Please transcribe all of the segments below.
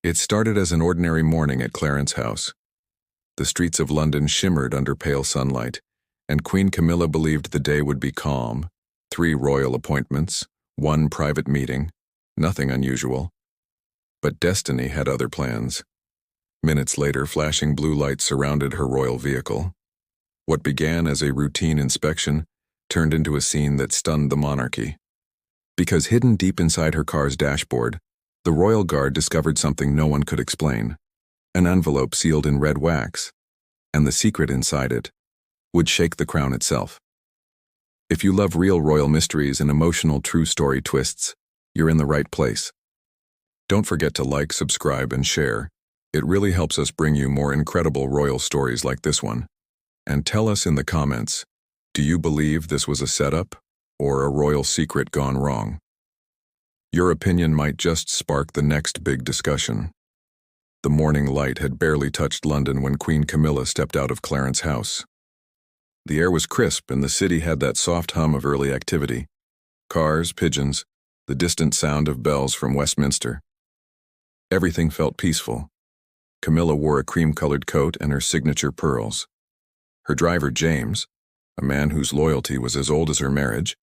It started as an ordinary morning at Clarence House. The streets of London shimmered under pale sunlight, and Queen Camilla believed the day would be calm. 3 royal appointments, 1 private meeting, nothing unusual. But destiny had other plans. Minutes later, flashing blue lights surrounded her royal vehicle. What began as a routine inspection turned into a scene that stunned the monarchy. Because hidden deep inside her car's dashboard, the royal guard discovered something no one could explain. An envelope sealed in red wax, and the secret inside it would shake the crown itself. If you love real royal mysteries and emotional true story twists, you're in the right place. Don't forget to like, subscribe, and share. It really helps us bring you more incredible royal stories like this one. And tell us in the comments, do you believe this was a setup or a royal secret gone wrong? Your opinion might just spark the next big discussion. The morning light had barely touched London when Queen Camilla stepped out of Clarence House. The air was crisp and the city had that soft hum of early activity. Cars, pigeons, the distant sound of bells from Westminster. Everything felt peaceful. Camilla wore a cream-colored coat and her signature pearls. Her driver, James, a man whose loyalty was as old as her marriage,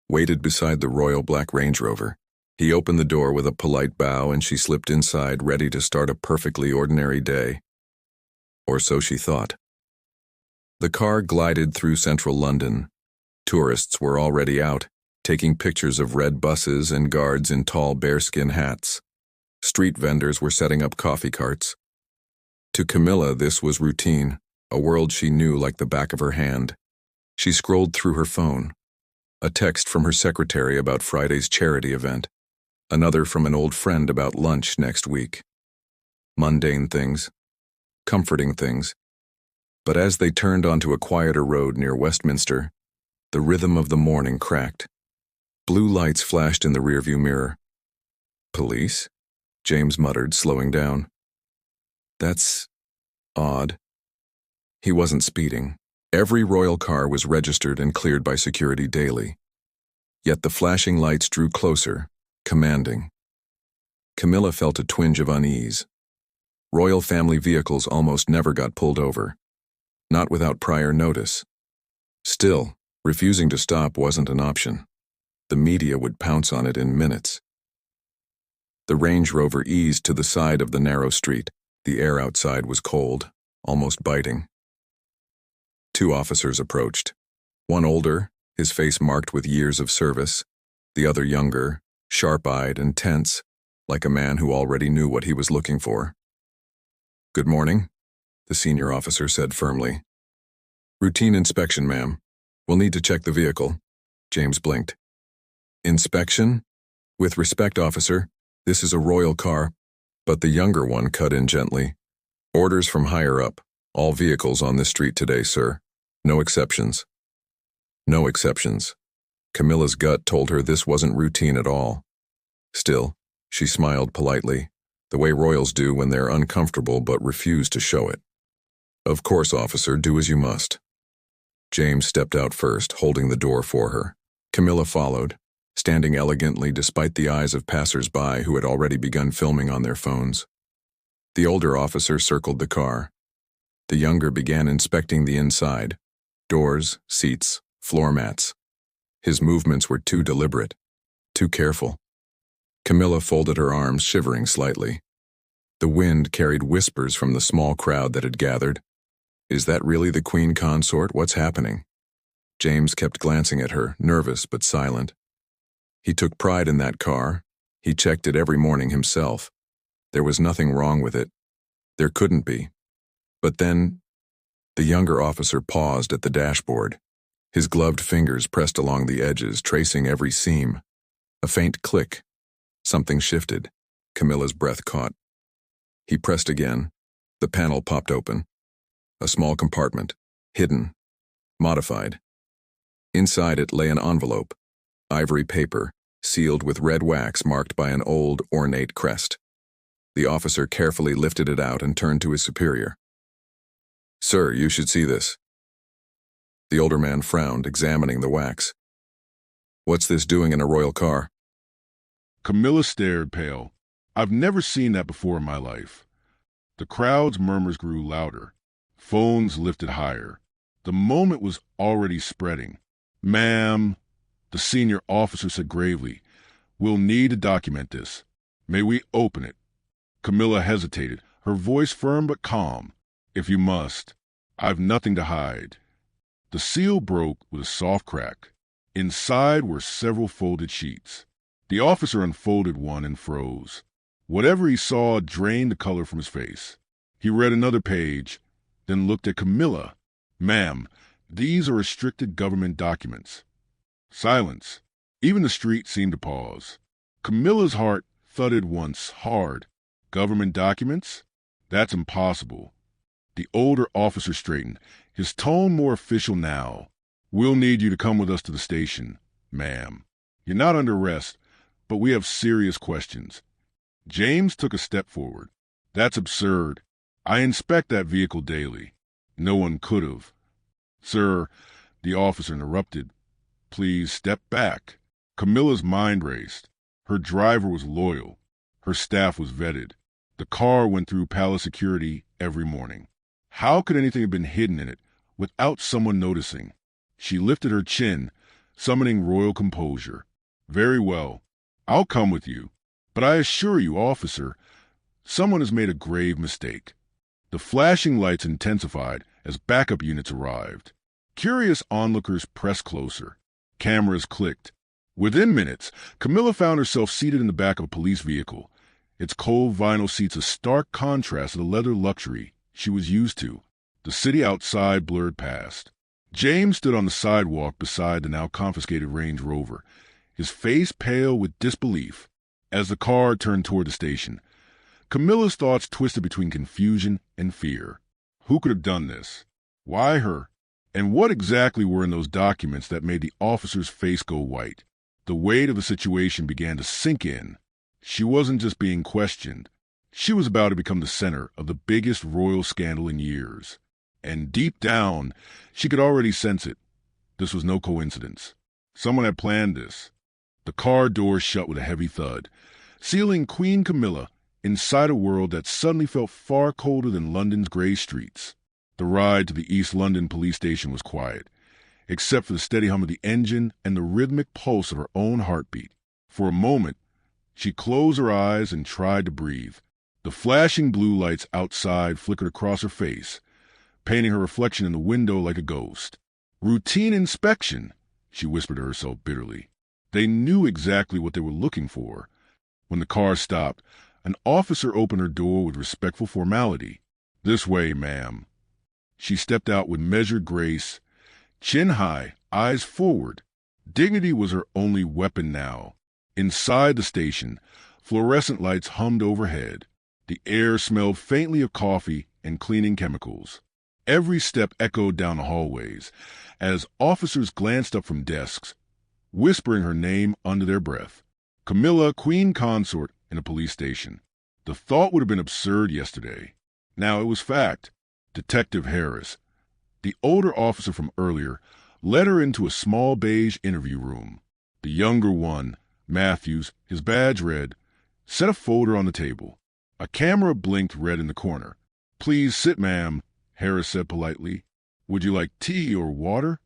waited beside the royal black Range Rover. He opened the door with a polite bow and she slipped inside, ready to start a perfectly ordinary day. Or so she thought. The car glided through central London. Tourists were already out, taking pictures of red buses and guards in tall bearskin hats. Street vendors were setting up coffee carts. To Camilla, this was routine, a world she knew like the back of her hand. She scrolled through her phone. A text from her secretary about Friday's charity event. Another from an old friend about lunch next week. Mundane things. Comforting things. But as they turned onto a quieter road near Westminster, the rhythm of the morning cracked. Blue lights flashed in the rearview mirror. Police? James muttered, slowing down. That's odd. He wasn't speeding. Every royal car was registered and cleared by security daily. Yet the flashing lights drew closer, commanding. Camilla felt a twinge of unease. Royal family vehicles almost never got pulled over. Not without prior notice. Still, refusing to stop wasn't an option. The media would pounce on it in minutes. The Range Rover eased to the side of the narrow street. The air outside was cold, almost biting. 2 officers approached. One older, his face marked with years of service. The other younger, sharp-eyed and tense, like a man who already knew what he was looking for. "Good morning," the senior officer said firmly. "Routine inspection, ma'am. We'll need to check the vehicle." James blinked. "Inspection? With respect, officer, this is a royal car." But the younger one cut in gently. "Orders from higher up. All vehicles on this street today, sir. No exceptions." No exceptions. Camilla's gut told her this wasn't routine at all. Still, she smiled politely, the way royals do when they're uncomfortable but refuse to show it. "Of course, officer, do as you must." James stepped out first, holding the door for her. Camilla followed, standing elegantly despite the eyes of passers-by who had already begun filming on their phones. The older officer circled the car. The younger began inspecting the inside. Doors, seats, floor mats. His movements were too deliberate, too careful. Camilla folded her arms, shivering slightly. The wind carried whispers from the small crowd that had gathered. Is that really the Queen Consort? What's happening? James kept glancing at her, nervous but silent. He took pride in that car. He checked it every morning himself. There was nothing wrong with it. There couldn't be. But then, the younger officer paused at the dashboard. His gloved fingers pressed along the edges, tracing every seam. A faint click. Something shifted. Camilla's breath caught. He pressed again. The panel popped open. A small compartment. Hidden. Modified. Inside it lay an envelope. Ivory paper, sealed with red wax marked by an old, ornate crest. The officer carefully lifted it out and turned to his superior. "Sir, you should see this." The older man frowned, examining the wax. "What's this doing in a royal car?" Camilla stared pale. I've never seen that before in my life. The crowd's murmurs grew louder. Phones lifted higher. The moment was already spreading. "Ma'am," the senior officer said gravely, "we'll need to document this. May we open it?" Camilla hesitated, her voice firm but calm. "If you must. I've nothing to hide." The seal broke with a soft crack. Inside were several folded sheets. The officer unfolded one and froze. Whatever he saw drained the color from his face. He read another page, then looked at Camilla. "Ma'am, these are restricted government documents." Silence. Even the street seemed to pause. Camilla's heart thudded once hard. "Government documents? That's impossible." The older officer straightened, his tone more official now. "We'll need you to come with us to the station, ma'am. You're not under arrest, but we have serious questions." James took a step forward. "That's absurd. I inspect that vehicle daily." No one could have. "Sir," the officer interrupted, "please step back." Camilla's mind raced. Her driver was loyal. Her staff was vetted. The car went through palace security every morning. How could anything have been hidden in it without someone noticing? She lifted her chin, summoning royal composure. "Very well. I'll come with you. But I assure you, officer, someone has made a grave mistake." The flashing lights intensified as backup units arrived. Curious onlookers pressed closer. Cameras clicked. Within minutes, Camilla found herself seated in the back of a police vehicle, its cold vinyl seats a stark contrast to the leather luxury she was used to. The city outside blurred past. James stood on the sidewalk beside the now confiscated Range Rover, his face pale with disbelief. As the car turned toward the station, Camilla's thoughts twisted between confusion and fear. Who could have done this? Why her? And what exactly were in those documents that made the officer's face go white? The weight of the situation began to sink in. She wasn't just being questioned. She was about to become the center of the biggest royal scandal in years. And deep down, she could already sense it. This was no coincidence. Someone had planned this. The car door shut with a heavy thud, sealing Queen Camilla inside a world that suddenly felt far colder than London's grey streets. The ride to the East London police station was quiet, except for the steady hum of the engine and the rhythmic pulse of her own heartbeat. For a moment, she closed her eyes and tried to breathe. The flashing blue lights outside flickered across her face, painting her reflection in the window like a ghost. "Routine inspection," she whispered to herself bitterly. They knew exactly what they were looking for. When the car stopped, an officer opened her door with respectful formality. "This way, ma'am." She stepped out with measured grace, chin high, eyes forward. Dignity was her only weapon now. Inside the station, fluorescent lights hummed overhead. The air smelled faintly of coffee and cleaning chemicals. Every step echoed down the hallways as officers glanced up from desks, whispering her name under their breath. Camilla, Queen Consort, in a police station. The thought would have been absurd yesterday. Now it was fact. Detective Harris, the older officer from earlier, led her into a small beige interview room. The younger one, Matthews, his badge red, set a folder on the table. A camera blinked red in the corner. "Please sit, ma'am," Harris said politely. "Would you like tea or water?"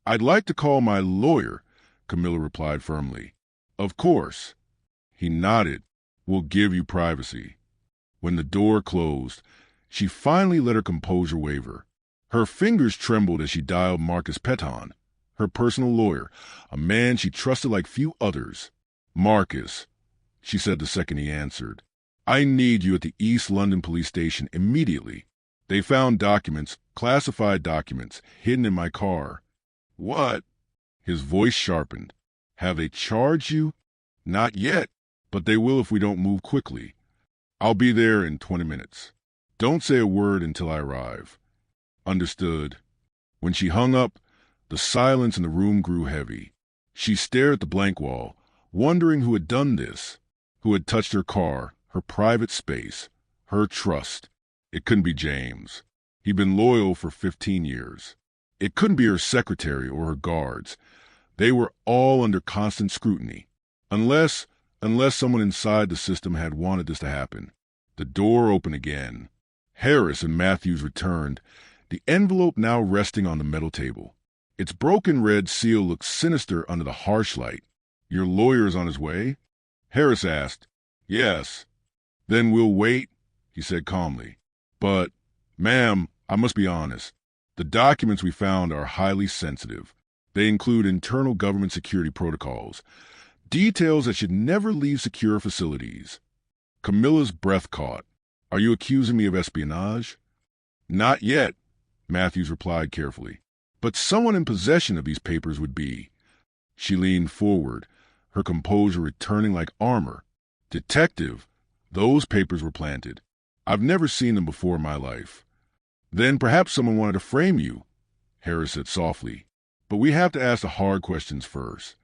"I'd like to call my lawyer," Camilla replied firmly. "Of course." He nodded. "We'll give you privacy." When the door closed, she finally let her composure waver. Her fingers trembled as she dialed Marcus Peton, her personal lawyer, a man she trusted like few others. "Marcus," she said the second he answered, "I need you at the East London police station immediately. They found documents, classified documents, hidden in my car." "What?" His voice sharpened. "Have they charged you?" "Not yet, but they will if we don't move quickly. I'll be there in 20 minutes. Don't say a word until I arrive." "Understood." When she hung up, the silence in the room grew heavy. She stared at the blank wall, wondering who had done this, who had touched her car, her private space, her trust. It couldn't be James. He'd been loyal for 15 years. It couldn't be her secretary or her guards. They were all under constant scrutiny. Unless unless someone inside the system had wanted this to happen. The door opened again. Harris and Matthews returned, the envelope now resting on the metal table. Its broken red seal looked sinister under the harsh light. "Your lawyer's on his way?" Harris asked. "Yes." "Then we'll wait," he said calmly. "But, ma'am, I must be honest. The documents we found are highly sensitive. They include internal government security protocols, details that should never leave secure facilities." Camilla's breath caught. "Are you accusing me of espionage?" "Not yet," Matthews replied carefully. "But someone in possession of these papers would be." She leaned forward, her composure returning like armor. "Detective, those papers were planted. I've never seen them before in my life." "Then perhaps someone wanted to frame you," Harris said softly. "But we have to ask the hard questions first."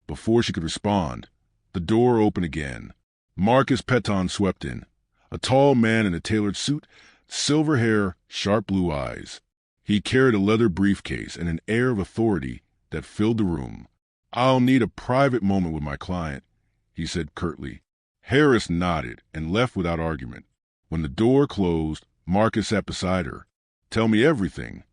Before she could respond, the door opened again. Marcus Petton swept in, a tall man in a tailored suit, silver hair, sharp blue eyes. He carried a leather briefcase and an air of authority that filled the room. "I'll need a private moment with my client," he said curtly. Harris nodded and left without argument. When the door closed, Marcus sat beside her. "Tell me everything."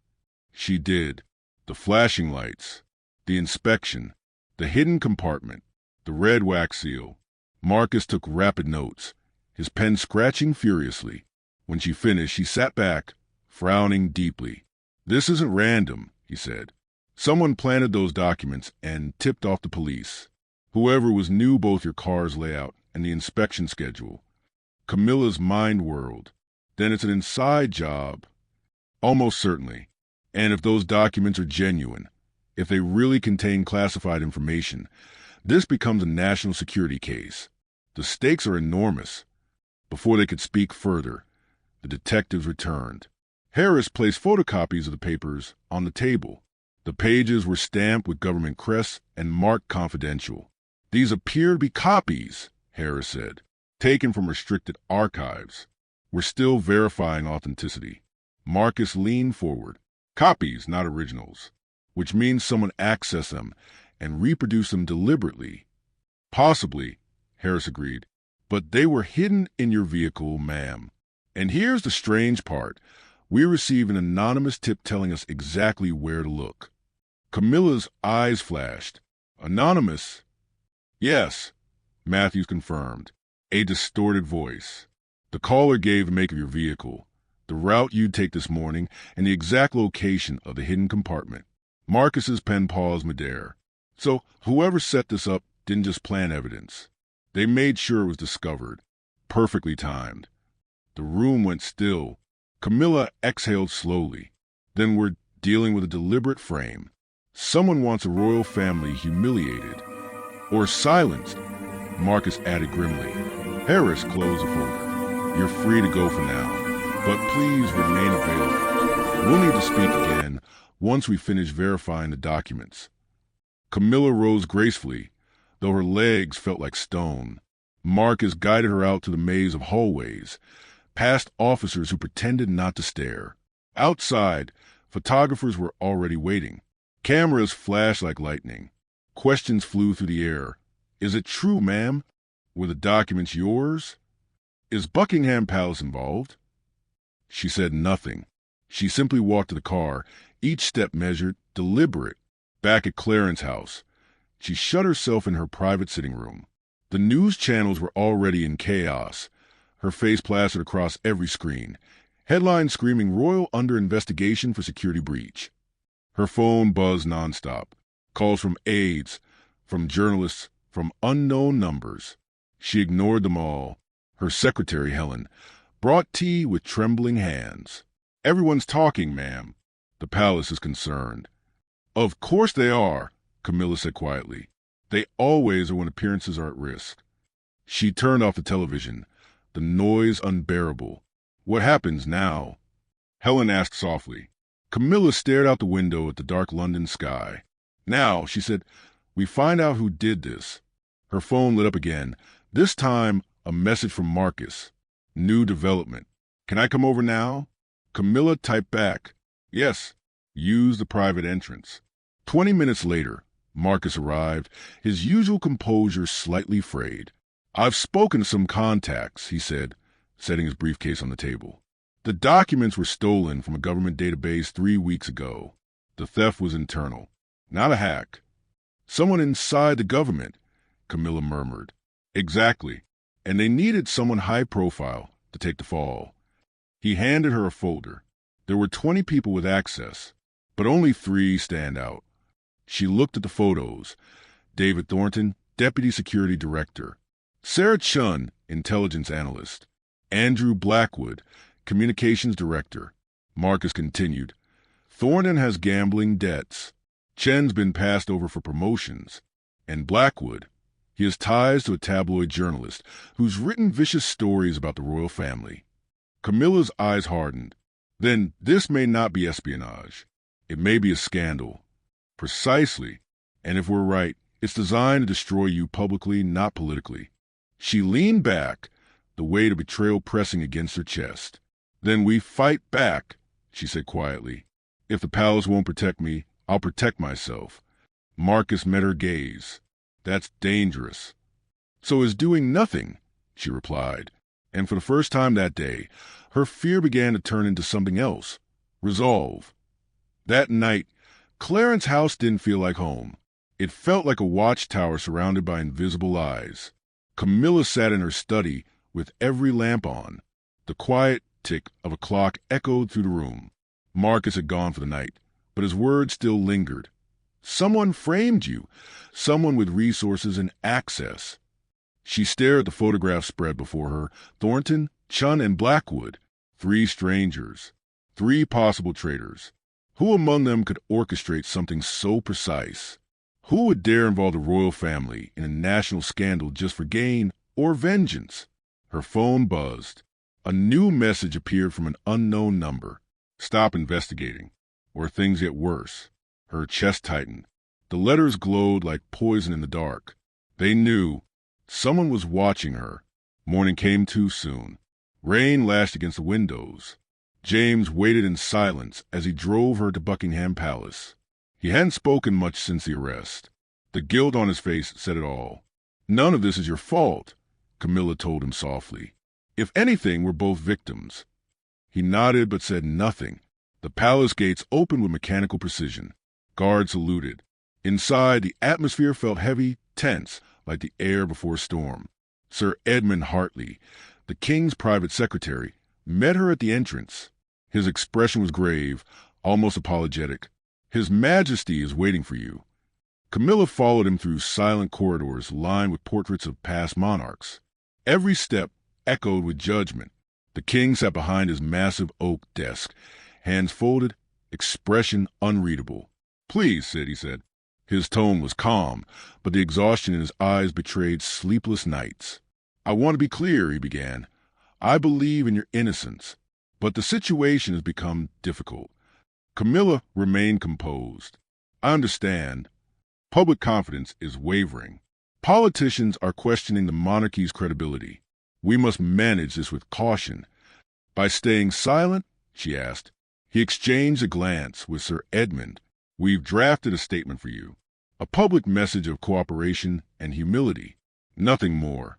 She did. The flashing lights, the inspection, the hidden compartment, the red wax seal. Marcus took rapid notes, his pen scratching furiously. When she finished, he sat back, frowning deeply. "This isn't random," he said. "Someone planted those documents and tipped off the police. Whoever was knew both your car's layout and the inspection schedule." Camilla's mind whirled. "Then it's an inside job." "Almost certainly. And if those documents are genuine, if they really contain classified information, this becomes a national security case. The stakes are enormous." Before they could speak further, the detectives returned. Harris placed photocopies of the papers on the table. The pages were stamped with government crests and marked confidential. "These appear to be copies," Harris said, "taken from restricted archives. We're still verifying authenticity." Marcus leaned forward. "Copies, not originals, which means someone accessed them and reproduced them deliberately." "Possibly," Harris agreed, "but they were hidden in your vehicle, ma'am. And here's the strange part. We received an anonymous tip telling us exactly where to look." Camilla's eyes flashed. "Anonymous?" "Yes," Matthews confirmed, a distorted voice. "The caller gave the make of your vehicle, the route you'd take this morning, and the exact location of the hidden compartment." Marcus's pen paused midair. "So whoever set this up didn't just plant evidence. They made sure it was discovered. Perfectly timed." The room went still. Camilla exhaled slowly. "Then we're dealing with a deliberate frame. Someone wants a royal family humiliated. Or silenced," Marcus added grimly. Harris closed the folder. "You're free to go for now, but please remain available. We'll need to speak again once we finish verifying the documents." Camilla rose gracefully, though her legs felt like stone. Marcus guided her out to the maze of hallways, past officers who pretended not to stare. Outside, photographers were already waiting. Cameras flashed like lightning. Questions flew through the air. "Is it true, ma'am? Were the documents yours? Is Buckingham Palace involved?" She said nothing. She simply walked to the car, each step measured, deliberate. Back at Clarence House, she shut herself in her private sitting room. The news channels were already in chaos, her face plastered across every screen, headlines screaming "Royal under investigation for security breach." Her phone buzzed nonstop, calls from aides, from journalists, from unknown numbers. She ignored them all. Her secretary, Helen, brought tea with trembling hands. "Everyone's talking, ma'am." "The palace is concerned." "Of course they are," Camilla said quietly. "They always are when appearances are at risk." She turned off the television, the noise unbearable. "What happens now?" Helen asked softly. Camilla stared out the window at the dark London sky. "Now," she said, "we find out who did this." Her phone lit up again, this time a message from Marcus. "New development. Can I come over now?" Camilla typed back, "Yes, use the private entrance." 20 minutes later, Marcus arrived, his usual composure slightly frayed. I've spoken to some contacts, he said, setting his briefcase on the table. The documents were stolen from a government database 3 weeks ago. The theft was internal, not a hack. Someone inside the government, Camilla murmured. Exactly. And they needed someone high profile to take the fall. He handed her a folder. There were 20 people with access, but only 3 stand out. She looked at the photos. David Thornton, Deputy Security Director. Sarah Chun, Intelligence Analyst. Andrew Blackwood, Communications Director. Marcus continued. Thornton has gambling debts. Chen's been passed over for promotions. And Blackwood, he has ties to a tabloid journalist who's written vicious stories about the royal family. Camilla's eyes hardened. Then this may not be espionage. It may be a scandal. Precisely. And if we're right, it's designed to destroy you publicly, not politically. She leaned back, the weight of betrayal pressing against her chest. Then we fight back, she said quietly. If the palace won't protect me, I'll protect myself. Marcus met her gaze. That's dangerous. So is doing nothing, she replied. And for the first time that day, her fear began to turn into something else. Resolve. That night, Clarence House didn't feel like home. It felt like a watchtower surrounded by invisible eyes. Camilla sat in her study with every lamp on. The quiet tick of a clock echoed through the room. Marcus had gone for the night, but his words still lingered. Someone framed you, someone with resources and access. She stared at the photograph spread before her. Thornton, Chun, and Blackwood. 3 strangers. 3 possible traitors. Who among them could orchestrate something so precise? Who would dare involve the royal family in a national scandal just for gain or vengeance? Her phone buzzed. A new message appeared from an unknown number. Stop investigating, or things get worse. Her chest tightened. The letters glowed like poison in the dark. They knew someone was watching her. Morning came too soon. Rain lashed against the windows. James waited in silence as he drove her to Buckingham Palace. He hadn't spoken much since the arrest. The guilt on his face said it all. None of this is your fault, Camilla told him softly. If anything, we're both victims. He nodded but said nothing. The palace gates opened with mechanical precision. Guards saluted. Inside, the atmosphere felt heavy, tense, like the air before a storm. Sir Edmund Hartley, the king's private secretary, met her at the entrance. His expression was grave, almost apologetic. His Majesty is waiting for you. Camilla followed him through silent corridors lined with portraits of past monarchs. Every step echoed with judgment. The king sat behind his massive oak desk, hands folded, expression unreadable. Please, Sid, he said. His tone was calm, but the exhaustion in his eyes betrayed sleepless nights. I want to be clear, he began. I believe in your innocence, but the situation has become difficult. Camilla remained composed. I understand. Public confidence is wavering. Politicians are questioning the monarchy's credibility. We must manage this with caution. By staying silent, she asked. He exchanged a glance with Sir Edmund. We've drafted a statement for you. A public message of cooperation and humility. Nothing more.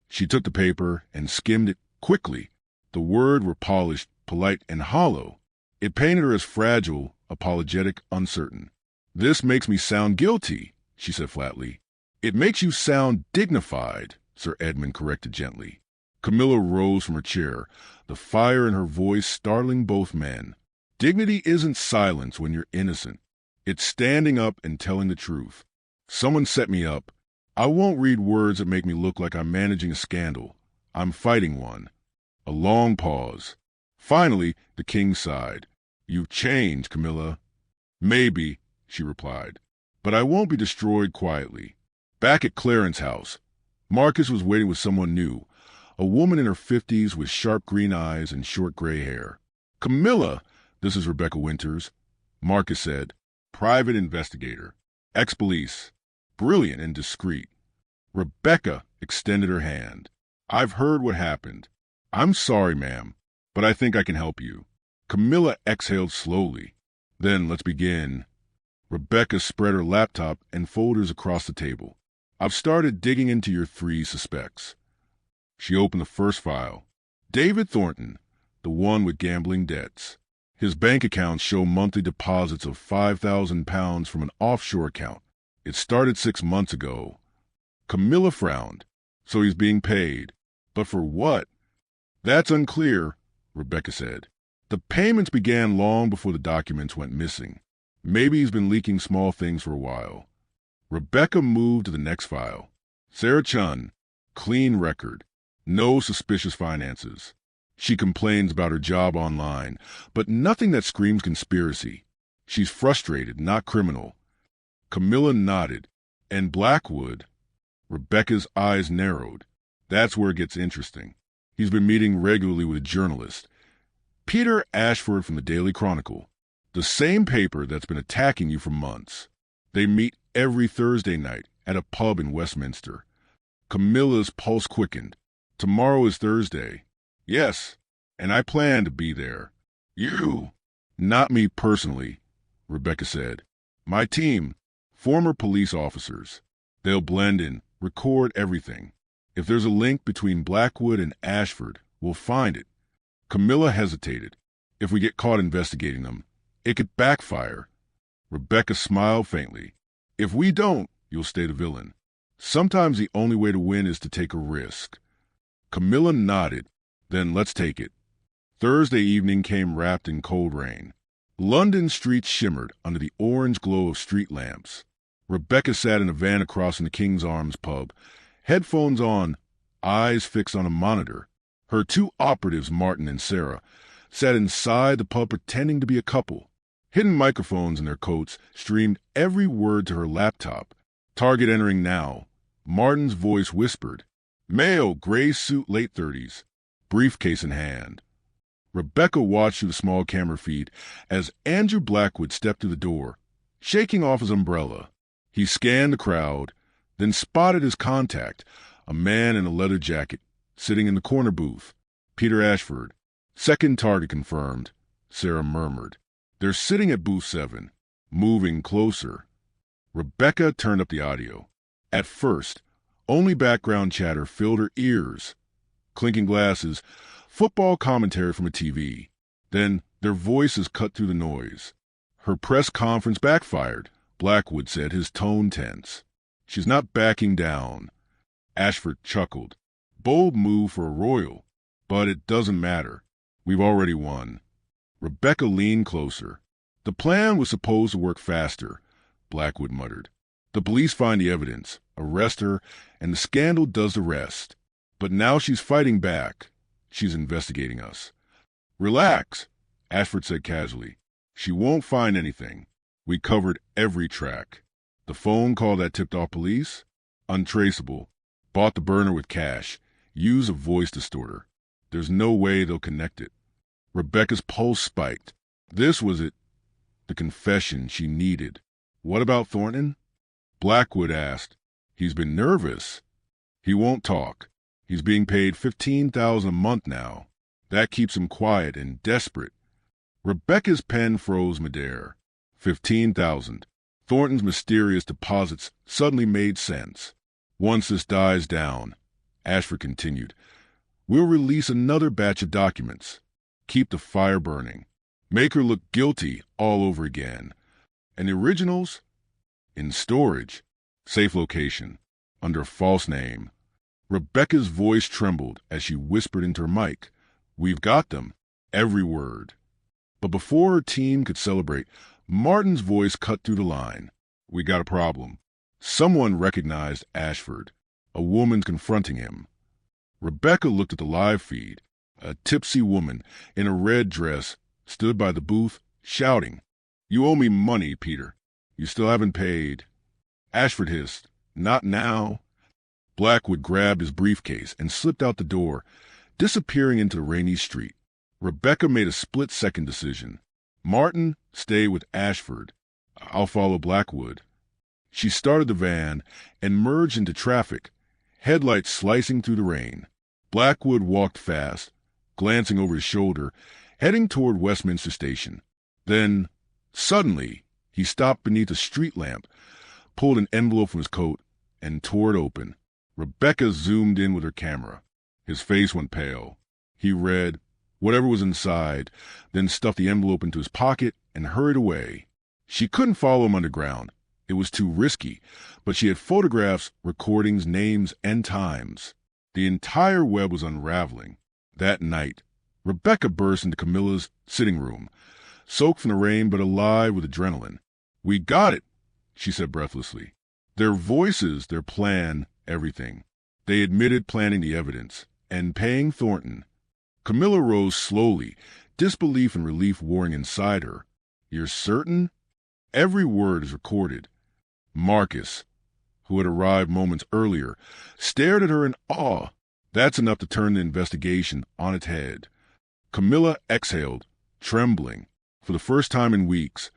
She took the paper and skimmed it quickly. The words were polished, polite, and hollow. It painted her as fragile, apologetic, uncertain. This makes me sound guilty, she said flatly. It makes you sound dignified, Sir Edmund corrected gently. Camilla rose from her chair, the fire in her voice startling both men. Dignity isn't silence when you're innocent. It's standing up and telling the truth. Someone set me up. I won't read words that make me look like I'm managing a scandal. I'm fighting one. A long pause. Finally, the king sighed. You've changed, Camilla. Maybe, she replied, but I won't be destroyed quietly. Back at Clarence House, Marcus was waiting with someone new, a woman in her 50s with sharp green eyes and short gray hair. Camilla, this is Rebecca Winters, Marcus said, private investigator, ex-police, brilliant and discreet. Rebecca extended her hand. I've heard what happened. I'm sorry, ma'am, but I think I can help you. Camilla exhaled slowly. Then let's begin. Rebecca spread her laptop and folders across the table. I've started digging into your 3 suspects. She opened the first file. David Thornton, the one with gambling debts. His bank accounts show monthly deposits of £5,000 from an offshore account. It started 6 months ago. Camilla frowned. So he's being paid. But for what? That's unclear, Rebecca said. The payments began long before the documents went missing. Maybe he's been leaking small things for a while. Rebecca moved to the next file. Sarah Chun, clean record. No suspicious finances. She complains about her job online, but nothing that screams conspiracy. She's frustrated, not criminal. Camilla nodded. And Blackwood? Rebecca's eyes narrowed. That's where it gets interesting. He's been meeting regularly with a journalist. Peter Ashford from the Daily Chronicle. The same paper that's been attacking you for months. They meet every Thursday night at a pub in Westminster. Camilla's pulse quickened. Tomorrow is Thursday. Yes, and I plan to be there. You? Not me personally, Rebecca said. My team, former police officers. They'll blend in, record everything. If there's a link between Blackwood and Ashford, we'll find it. Camilla hesitated. If we get caught investigating them, it could backfire. Rebecca smiled faintly. If we don't, you'll stay the villain. Sometimes the only way to win is to take a risk. Camilla nodded. Then let's take it. Thursday evening came wrapped in cold rain. London streets shimmered under the orange glow of street lamps. Rebecca sat in a van across from the King's Arms pub, headphones on, eyes fixed on a monitor. Her 2 operatives, Martin and Sarah, sat inside the pub pretending to be a couple. Hidden microphones in their coats streamed every word to her laptop. Target entering now. Martin's voice whispered. Male, gray suit, late 30s. Briefcase in hand. Rebecca watched through the small camera feed as Andrew Blackwood stepped through the door, shaking off his umbrella. He scanned the crowd, then spotted his contact, a man in a leather jacket, sitting in the corner booth. Peter Ashford. Second target confirmed, Sarah murmured. They're sitting at booth 7, moving closer. Rebecca turned up the audio. At first, only background chatter filled her ears. Clinking glasses, football commentary from a TV. Then their voices cut through the noise. Her press conference backfired, Blackwood said, his tone tense. She's not backing down. Ashford chuckled. Bold move for a royal, but it doesn't matter. We've already won. Rebecca leaned closer. The plan was supposed to work faster, Blackwood muttered. The police find the evidence, arrest her, and the scandal does the rest. But now she's fighting back. She's investigating us. Relax, Ashford said casually. She won't find anything. We covered every track. The phone call that tipped off police? Untraceable. Bought the burner with cash. Use a voice distorter. There's no way they'll connect it. Rebecca's pulse spiked. This was it. The confession she needed. What about Thornton? Blackwood asked. He's been nervous. He won't talk. He's being paid $15,000 a month now. That keeps him quiet and desperate. Rebecca's pen froze midair. $15,000. Thornton's mysterious deposits suddenly made sense. Once this dies down, Ashford continued, we'll release another batch of documents. Keep the fire burning. Make her look guilty all over again. And the originals? In storage. Safe location. Under a false name. Rebecca's voice trembled as she whispered into her mic. We've got them. Every word. But before her team could celebrate, Martin's voice cut through the line. We got a problem. Someone recognized Ashford. A woman confronting him. Rebecca looked at the live feed. A tipsy woman in a red dress stood by the booth, shouting, You owe me money, Peter. You still haven't paid. Ashford hissed, Not now. Blackwood grabbed his briefcase and slipped out the door, disappearing into the rainy street. Rebecca made a split-second decision. Martin, stay with Ashford. I'll follow Blackwood. She started the van and merged into traffic, headlights slicing through the rain. Blackwood walked fast, glancing over his shoulder, heading toward Westminster Station. Then, suddenly, he stopped beneath a street lamp, pulled an envelope from his coat, and tore it open. Rebecca zoomed in with her camera. His face went pale. He read whatever was inside, then stuffed the envelope into his pocket and hurried away. She couldn't follow him underground. It was too risky, but she had photographs, recordings, names, and times. The entire web was unraveling. That night, Rebecca burst into Camilla's sitting room, soaked from the rain but alive with adrenaline. "We got it," she said breathlessly. Their voices, their plan, everything. They admitted planting the evidence and paying Thornton. Camilla rose slowly, disbelief and relief warring inside her. "You're certain?" Every word is recorded. Marcus, who had arrived moments earlier, stared at her in awe. That's enough to turn the investigation on its head. Camilla exhaled, trembling. For the first time in weeks,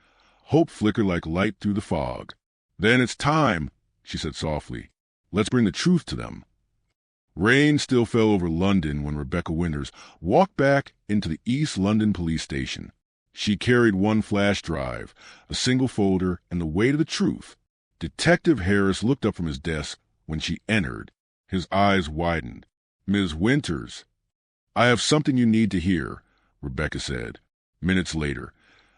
hope flickered like light through the fog. "Then it's time," she said softly. "Let's bring the truth to them." Rain still fell over London when Rebecca Winters walked back into the East London police station. She carried one flash drive, a single folder, and the weight of the truth. Detective Harris looked up from his desk when she entered. His eyes widened. "Ms. Winters." "I have something you need to hear," Rebecca said. Minutes later,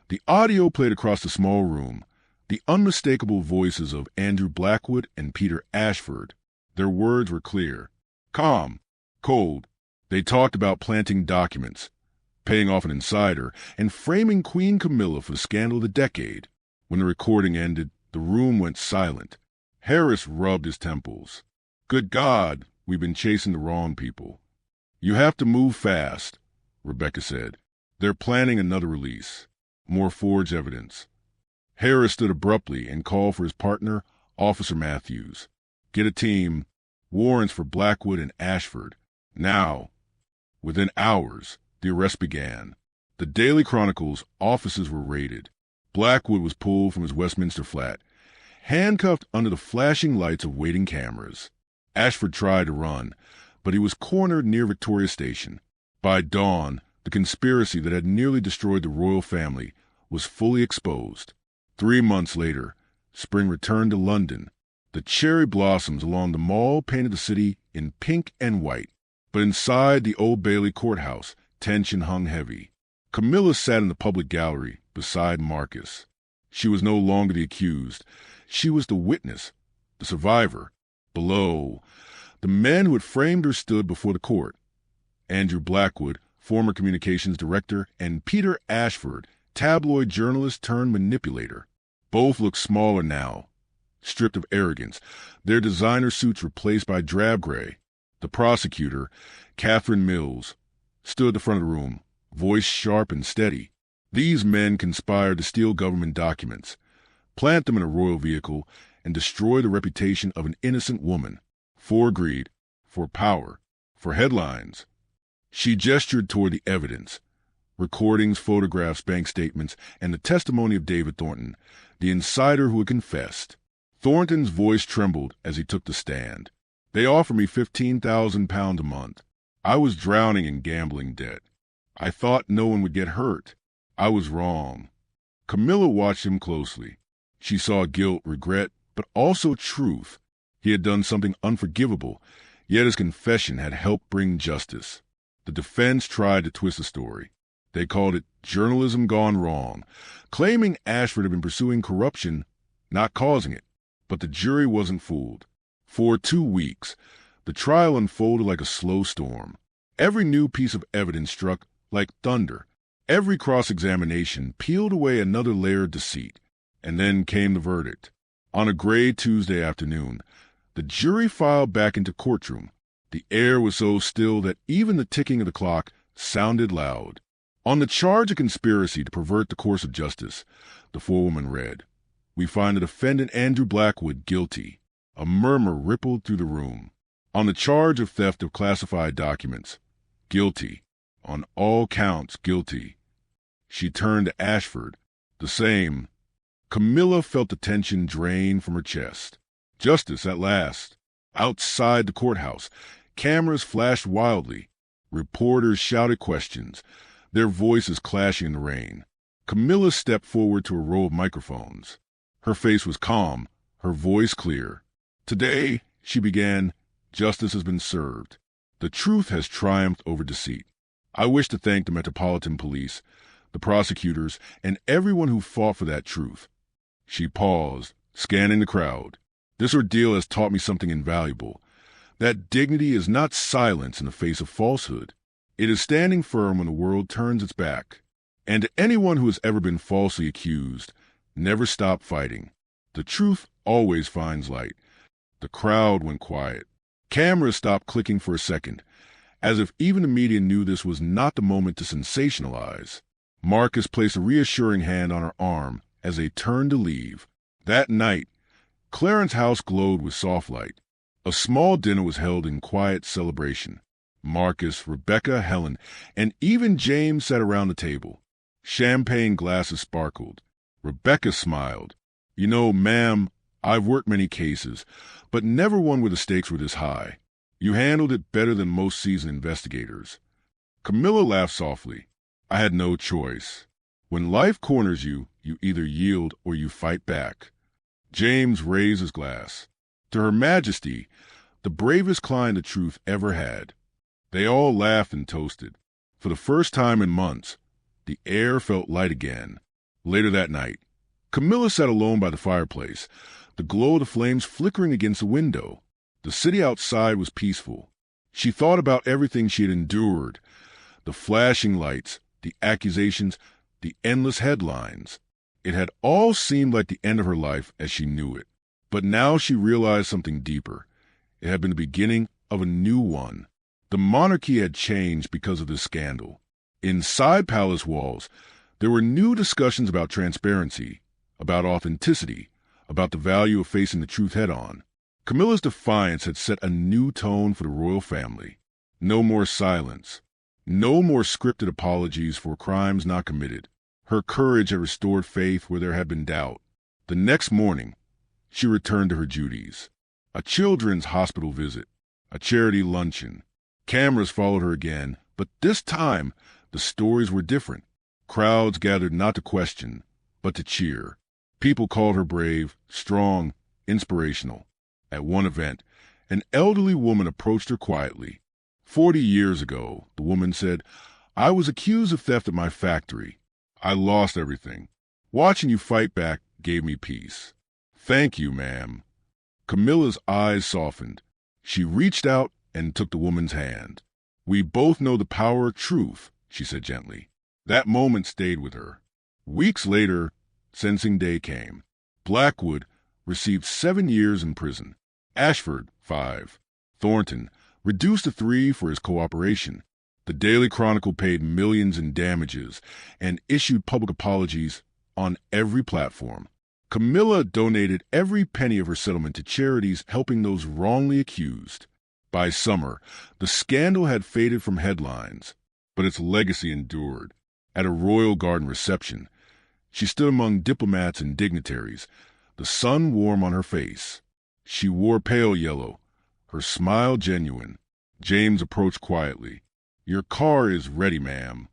the audio played across the small room, the unmistakable voices of Andrew Blackwood and Peter Ashford. Their words were clear, calm, cold. They talked about planting documents, paying off an insider, and framing Queen Camilla for the scandal of the decade. When the recording ended, the room went silent. Harris rubbed his temples. "Good God, we've been chasing the wrong people." "You have to move fast," Rebecca said. "They're planning another release. More forged evidence." Harris stood abruptly and called for his partner, Officer Matthews. "Get a team. Warrants for Blackwood and Ashford. Now." Within hours, the arrest began. The Daily Chronicle's offices were raided. Blackwood was pulled from his Westminster flat, handcuffed under the flashing lights of waiting cameras. Ashford tried to run, but he was cornered near Victoria Station. By dawn, the conspiracy that had nearly destroyed the royal family was fully exposed. 3 months later, spring returned to London. The cherry blossoms along the Mall painted the city in pink and white. But inside the Old Bailey courthouse, tension hung heavy. Camilla sat in the public gallery beside Marcus. She was no longer the accused. She was the witness, the survivor. Below, the men who had framed her stood before the court. Andrew Blackwood, former communications director, and Peter Ashford, tabloid journalist turned manipulator. Both looked smaller now, stripped of arrogance, their designer suits replaced by drab gray. The prosecutor, Catherine Mills, stood at the front of the room, voice sharp and steady. These men conspired to steal government documents, plant them in a royal vehicle, and destroy the reputation of an innocent woman. For greed, for power, for headlines. She gestured toward the evidence. Recordings, photographs, bank statements, and the testimony of David Thornton, the insider who had confessed. Thornton's voice trembled as he took the stand. "They offered me £15,000 a month. I was drowning in gambling debt. I thought no one would get hurt. I was wrong." Camilla watched him closely. She saw guilt, regret, but also truth. He had done something unforgivable, yet his confession had helped bring justice. The defense tried to twist the story. They called it journalism gone wrong, claiming Ashford had been pursuing corruption, not causing it. But the jury wasn't fooled. For 2 weeks, the trial unfolded like a slow storm. Every new piece of evidence struck like thunder. Every cross-examination peeled away another layer of deceit. And then came the verdict. On a gray Tuesday afternoon, the jury filed back into courtroom. The air was so still that even the ticking of the clock sounded loud. On the charge of conspiracy to pervert the course of justice, the forewoman read, "We find the defendant Andrew Blackwood guilty." A murmur rippled through the room. On the charge of theft of classified documents, guilty. On all counts, guilty. She turned to Ashford. The same. Camilla felt the tension drain from her chest. Justice at last. Outside the courthouse, cameras flashed wildly. Reporters shouted questions, their voices clashing in the rain. Camilla stepped forward to a row of microphones. Her face was calm, her voice clear. Today, she began, justice has been served. The truth has triumphed over deceit. I wish to thank the Metropolitan Police, the prosecutors, and everyone who fought for that truth. She paused, scanning the crowd. This ordeal has taught me something invaluable. That dignity is not silence in the face of falsehood. It is standing firm when the world turns its back. And to anyone who has ever been falsely accused, never stop fighting. The truth always finds light. The crowd went quiet. Cameras stopped clicking for a second, as if even the media knew this was not the moment to sensationalize. Marcus placed a reassuring hand on her arm as they turned to leave. That night, Clarence House glowed with soft light. A small dinner was held in quiet celebration. Marcus, Rebecca, Helen, and even James sat around the table. Champagne glasses sparkled. Rebecca smiled. You know, ma'am, I've worked many cases, but never one where the stakes were this high. You handled it better than most seasoned investigators. Camilla laughed softly. I had no choice. When life corners you, you either yield or you fight back. James raised his glass. To Her Majesty, the bravest client the truth ever had. They all laughed and toasted. For the first time in months, the air felt light again. Later that night, Camilla sat alone by the fireplace, the glow of the flames flickering against the window. The city outside was peaceful. She thought about everything she had endured, the flashing lights, the accusations, the endless headlines. It had all seemed like the end of her life as she knew it. But now she realized something deeper. It had been the beginning of a new one. The monarchy had changed because of this scandal. Inside palace walls, there were new discussions about transparency, about authenticity, about the value of facing the truth head-on. Camilla's defiance had set a new tone for the royal family. No more silence. No more scripted apologies for crimes not committed. Her courage had restored faith where there had been doubt. The next morning, she returned to her duties. A children's hospital visit, a charity luncheon. Cameras followed her again, but this time the stories were different. Crowds gathered not to question, but to cheer. People called her brave, strong, inspirational. At one event, an elderly woman approached her quietly. 40 years ago, the woman said, I was accused of theft at my factory. I lost everything. Watching you fight back gave me peace. Thank you, ma'am. Camilla's eyes softened. She reached out and took the woman's hand. We both know the power of truth, she said gently. That moment stayed with her. Weeks later, Sentencing Day came. Blackwood received 7 years in prison. Ashford, 5. Thornton, reduced to 3 for his cooperation. The Daily Chronicle paid millions in damages and issued public apologies on every platform. Camilla donated every penny of her settlement to charities helping those wrongly accused. By summer, the scandal had faded from headlines, but its legacy endured. At a royal garden reception, she stood among diplomats and dignitaries, the sun warm on her face. She wore pale yellow, her smile genuine. James approached quietly. Your car is ready, ma'am.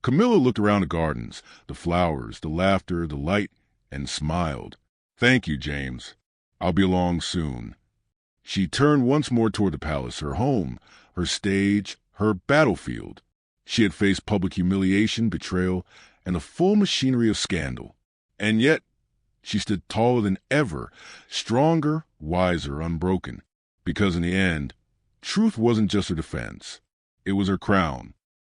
Camilla looked around the gardens, the flowers, the laughter, the light, and smiled. Thank you, James. I'll be along soon. She turned once more toward the palace, her home, her stage, her battlefield. She had faced public humiliation, betrayal, and the full machinery of scandal. And yet, she stood taller than ever, stronger, wiser, unbroken. Because in the end, truth wasn't just her defense. It was her crown.